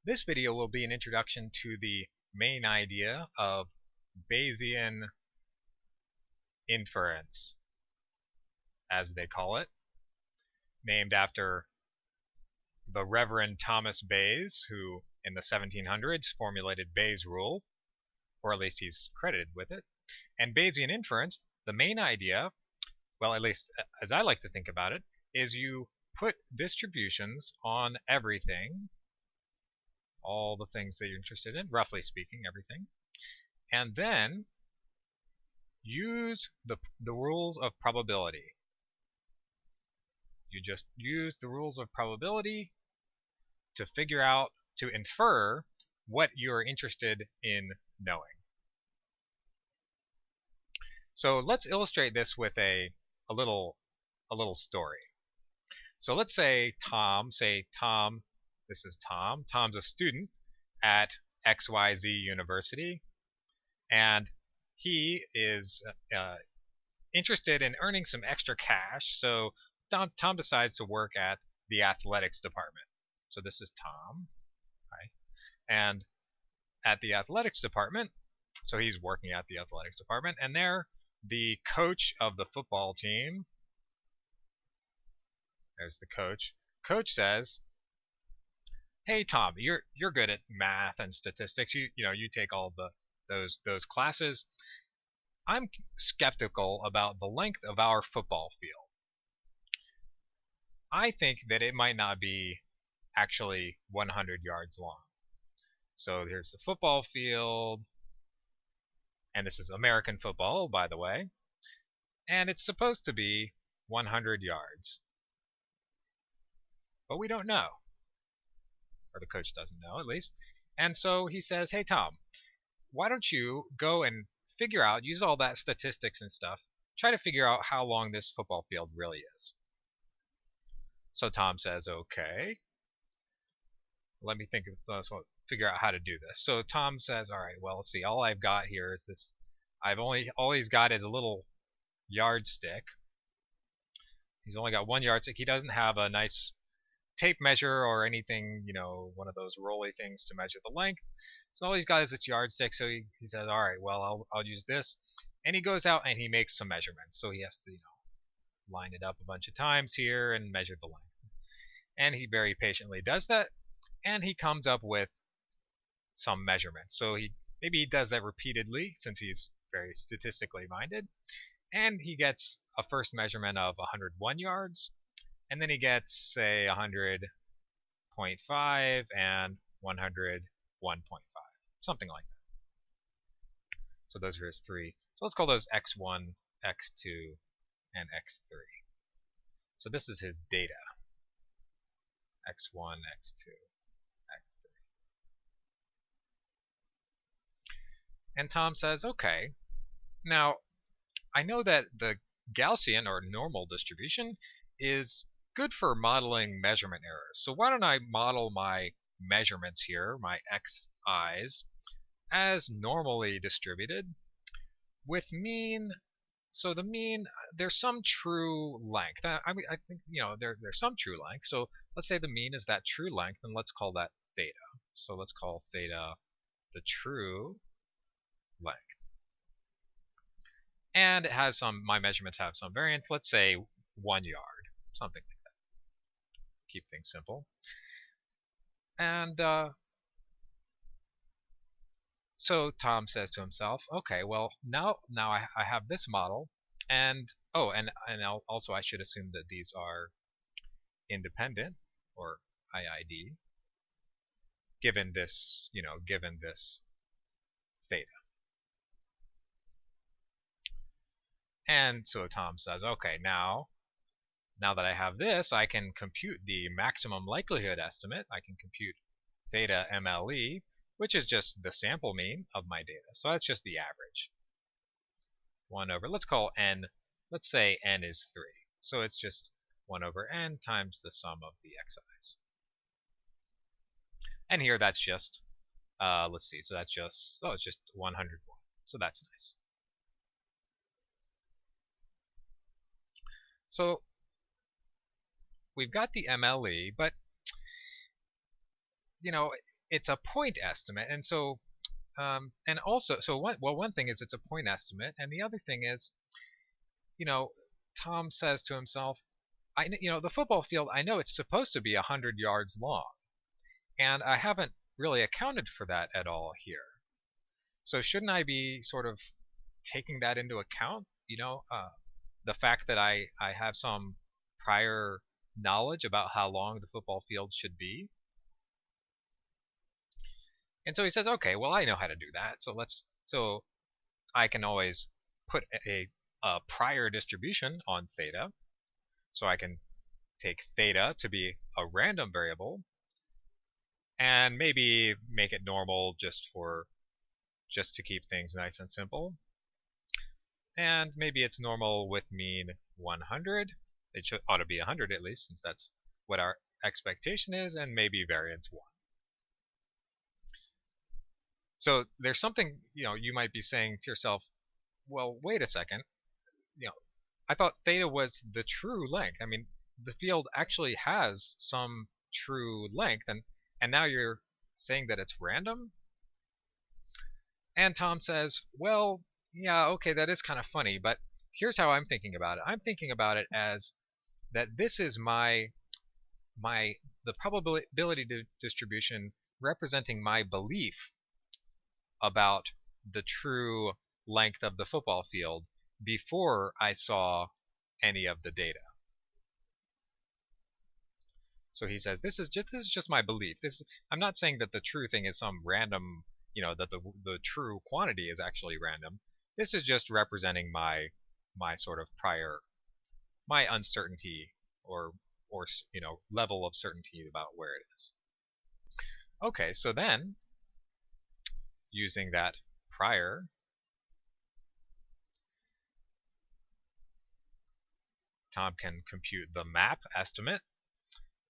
This video will be an introduction to the main idea of Bayesian inference, as they call it, named after the Reverend Thomas Bayes, who in the 1700s formulated Bayes' rule, or at least he's credited with it. And Bayesian inference, the main idea, well, at least as I like to think about it, is you put distributions on everything, all the things that you're interested in, roughly speaking, everything, and then use the rules of probability. You just use the rules of probability to figure out, to infer what you're interested in knowing. So let's illustrate this with a little story. So let's say Tom, this is Tom. Tom's a student at XYZ University, and he is interested in earning some extra cash, so Tom decides to work at the athletics department. So this is Tom, right? And at the athletics department, so he's working at the athletics department, and there the coach of the football team, there's the coach. Coach says, "Hey Tom, you're good at math and statistics. You take all those classes. I'm skeptical about the length of our football field. I think that it might not be actually 100 yards long." So here's the football field, and this is American football, by the way, and it's supposed to be 100 yards. But we don't know, or the coach doesn't know at least. And so he says, "Hey Tom, why don't you go and figure out, use all that statistics and stuff, try to figure out how long this football field really is." So Tom says, "Okay, let me think of figure out how to do this." So Tom says, "All right, well, let's see. All I've got here is this. All he's got is a little yardstick. He's only got one yardstick. He doesn't have a nice tape measure or anything, one of those rolly things to measure the length. So all he's got is this yardstick. So he says, all right, well, I'll use this." And he goes out and he makes some measurements. So he has to, line it up a bunch of times here and measure the length. And he very patiently does that, and he comes up with some measurements. So maybe he does that repeatedly since he's very statistically minded. And he gets a first measurement of 101 yards. And then he gets, say, 100.5 and 101.5, something like that. So those are his three. So let's call those x1, x2, and x3. So this is his data. x1, x2, x3. And Tom says, okay, now I know that the Gaussian or normal distribution is good for modeling measurement errors. So why don't I model my measurements here, my xi's, as normally distributed with mean. So the mean, there's some true length. I think there's some true length. So let's say the mean is that true length, and let's call that theta. So let's call theta the true length. And it has my measurements have some variance. Let's say 1 yard, something like that. Keep things simple. And so Tom says to himself, okay, well, now I have this model, and also I should assume that these are independent, or IID, given this theta. And so Tom says, okay, now that I have this, I can compute the maximum likelihood estimate. I can compute theta MLE, which is just the sample mean of my data. So that's just the average. 1 over, let's call n, let's say n is 3. So it's just 1 over n times the sum of the xi's. And here that's just, let's see, so that's just, it's just 101. So that's nice. So we've got the MLE, but it's a point estimate, and so and also, so one thing is it's a point estimate, and the other thing is, you know, Tom says to himself, the football field, I know it's supposed to be 100 yards long, and I haven't really accounted for that at all here. So shouldn't I be sort of taking that into account? The fact that I have some prior knowledge about how long the football field should be. And so he says, okay, well, I know how to do that. So I can always put a prior distribution on theta. So I can take theta to be a random variable and maybe make it normal just to keep things nice and simple. And maybe it's normal with mean 100. It ought to be 100 at least, since that's what our expectation is, and maybe variance 1. So there's something, you might be saying to yourself, well, wait a second. I thought theta was the true length. I mean, the field actually has some true length, and now you're saying that it's random? And Tom says, well, yeah, okay, that is kind of funny, but here's how I'm thinking about it. I'm thinking about it as that this is the probability distribution representing my belief about the true length of the football field before I saw any of the data. So he says, this is just my belief. I'm not saying that the true thing is some random, that the true quantity is actually random. This is just representing my sort of my uncertainty or level of certainty about where it is. Okay, so then using that prior, Tom can compute the map estimate,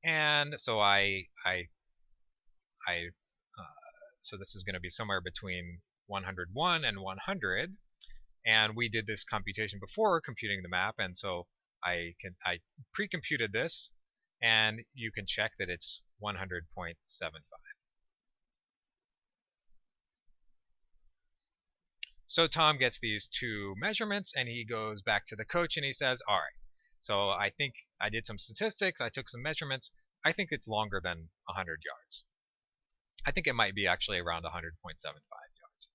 and so so this is going to be somewhere between 101 and 100, and we did this computation before computing the map, and so I pre-computed this, and you can check that it's 100.75. So Tom gets these two measurements, and he goes back to the coach and he says, all right, so I think I did some statistics, I took some measurements, I think it's longer than 100 yards. I think it might be actually around 100.75 yards.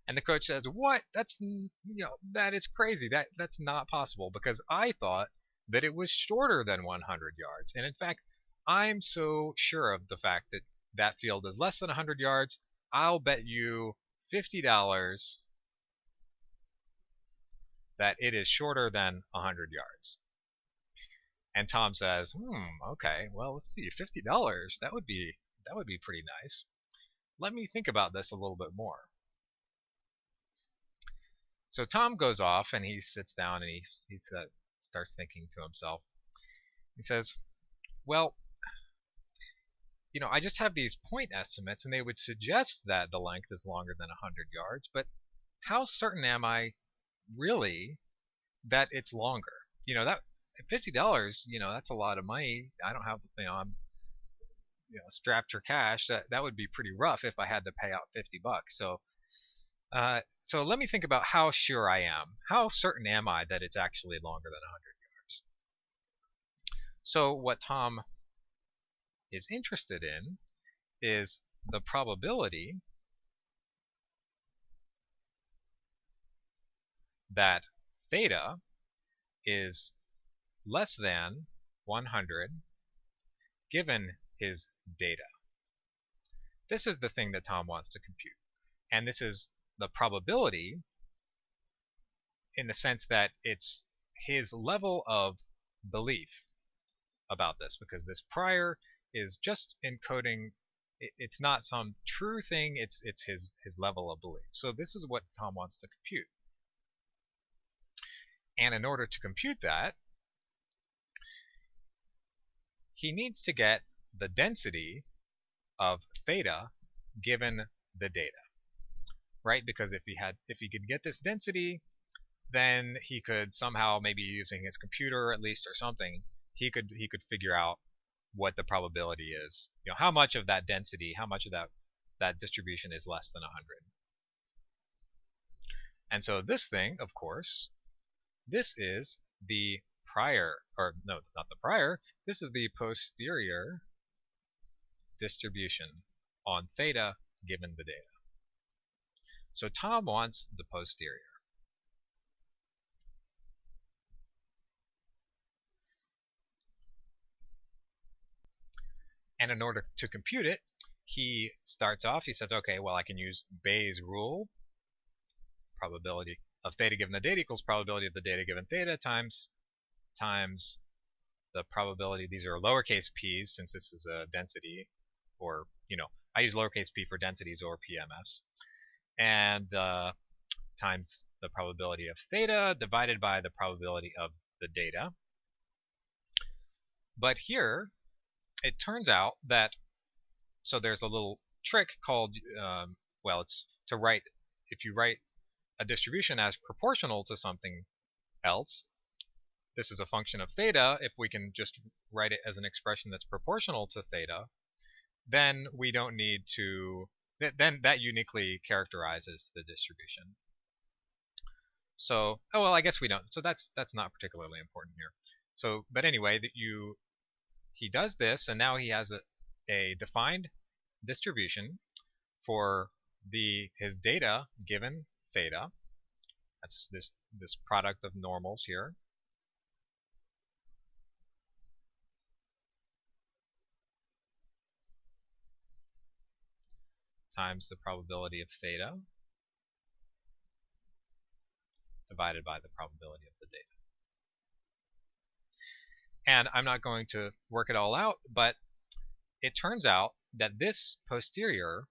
And the coach says, what? That is crazy. That's not possible, because I thought that it was shorter than 100 yards. And in fact, I'm so sure of the fact that that field is less than 100 yards, I'll bet you $50 that it is shorter than 100 yards. And Tom says, okay, well, let's see, $50, that would be pretty nice. Let me think about this a little bit more. So Tom goes off and he sits down and he starts thinking to himself. He says, well, I just have these point estimates and they would suggest that the length is longer than 100 yards, but how certain am I really that it's longer? That $50, that's a lot of money. I don't have, I'm strapped for cash. That would be pretty rough if I had to pay out $50. So let me think about how sure I am. How certain am I that it's actually longer than 100 yards? So what Tom is interested in is the probability that theta is less than 100 given his data. This is the thing that Tom wants to compute. And this is the probability in the sense that it's his level of belief about this, because this prior is just encoding, it's not some true thing, it's his level of belief. So this is what Tom wants to compute. And in order to compute that, he needs to get the density of theta given the data, right? Because if he could get this density, then he could somehow, maybe using his computer at least or something, he could figure out what the probability is. How much of that density, how much of that distribution is less than 100. And so this thing, of course, this is the prior, or no, not the prior, this is the posterior distribution on theta given the data. So Tom wants the posterior. And in order to compute it, he starts off, he says, okay, well, I can use Bayes' rule, probability of theta given the data equals probability of the data given theta times the probability, these are lowercase p's since this is a density, or, I use lowercase p for densities or PMS, and times the probability of theta divided by the probability of the data. But here, it turns out that, so there's a little trick called, well, it's to write, if you write a distribution as proportional to something else, this is a function of theta, if we can just write it as an expression that's proportional to theta, then we don't need to, then that uniquely characterizes the distribution. So, oh well, I guess we don't. So that's not particularly important here. So, but anyway, he does this, and now he has a defined distribution for his data given theta. That's this product of normals here. Times the probability of theta divided by the probability of the data. And I'm not going to work it all out, but it turns out that this posterior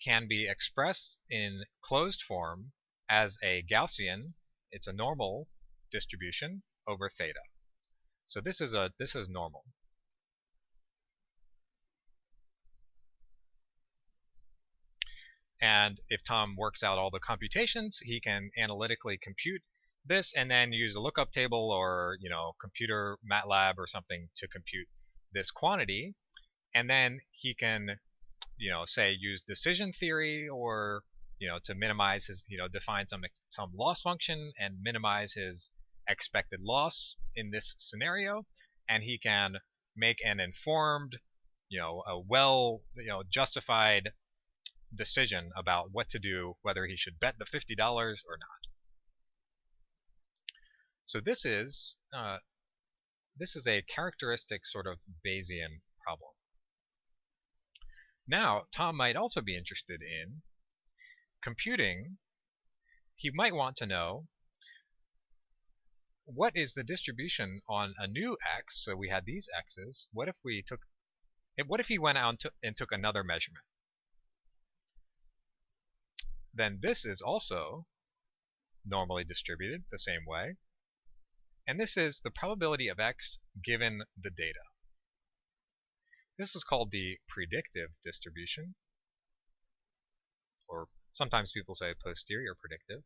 can be expressed in closed form as a Gaussian. It's a normal distribution over theta. So this is normal. And if Tom works out all the computations, he can analytically compute this and then use a lookup table or, computer MATLAB or something to compute this quantity. And then he can, say use decision theory or, to minimize his, define some loss function and minimize his expected loss in this scenario. And he can make an informed, a well, justified decision about what to do, whether he should bet the $50 or not. So this is a characteristic sort of Bayesian problem. Now, Tom might also be interested in computing. He might want to know what is the distribution on a new x. So we had these x's. What if he went out and took another measurement? Then this is also normally distributed the same way. And this is the probability of x given the data. This is called the predictive distribution, or sometimes people say posterior predictive.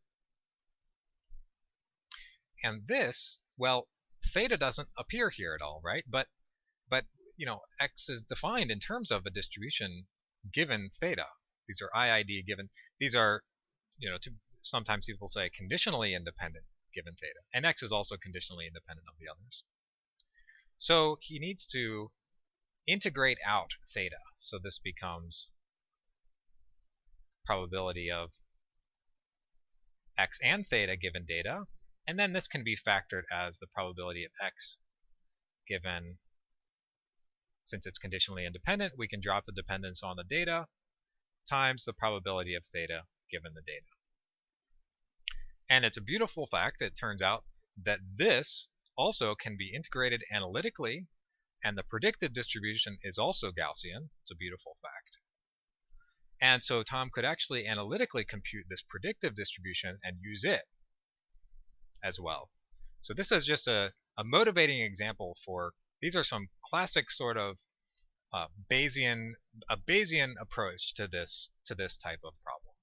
And this, well, theta doesn't appear here at all, right? But x is defined in terms of a distribution given theta. These are IID given. These are, sometimes people say conditionally independent given theta. And x is also conditionally independent of the others. So he needs to integrate out theta. So this becomes probability of x and theta given data. And then this can be factored as the probability of x given, since it's conditionally independent, we can drop the dependence on the data times the probability of theta given the data. And it's a beautiful fact, it turns out, that this also can be integrated analytically, and the predictive distribution is also Gaussian. It's a beautiful fact. And so Tom could actually analytically compute this predictive distribution and use it as well. So this is just a motivating example for, these are some classic sort of Bayesian approach to this type of problem.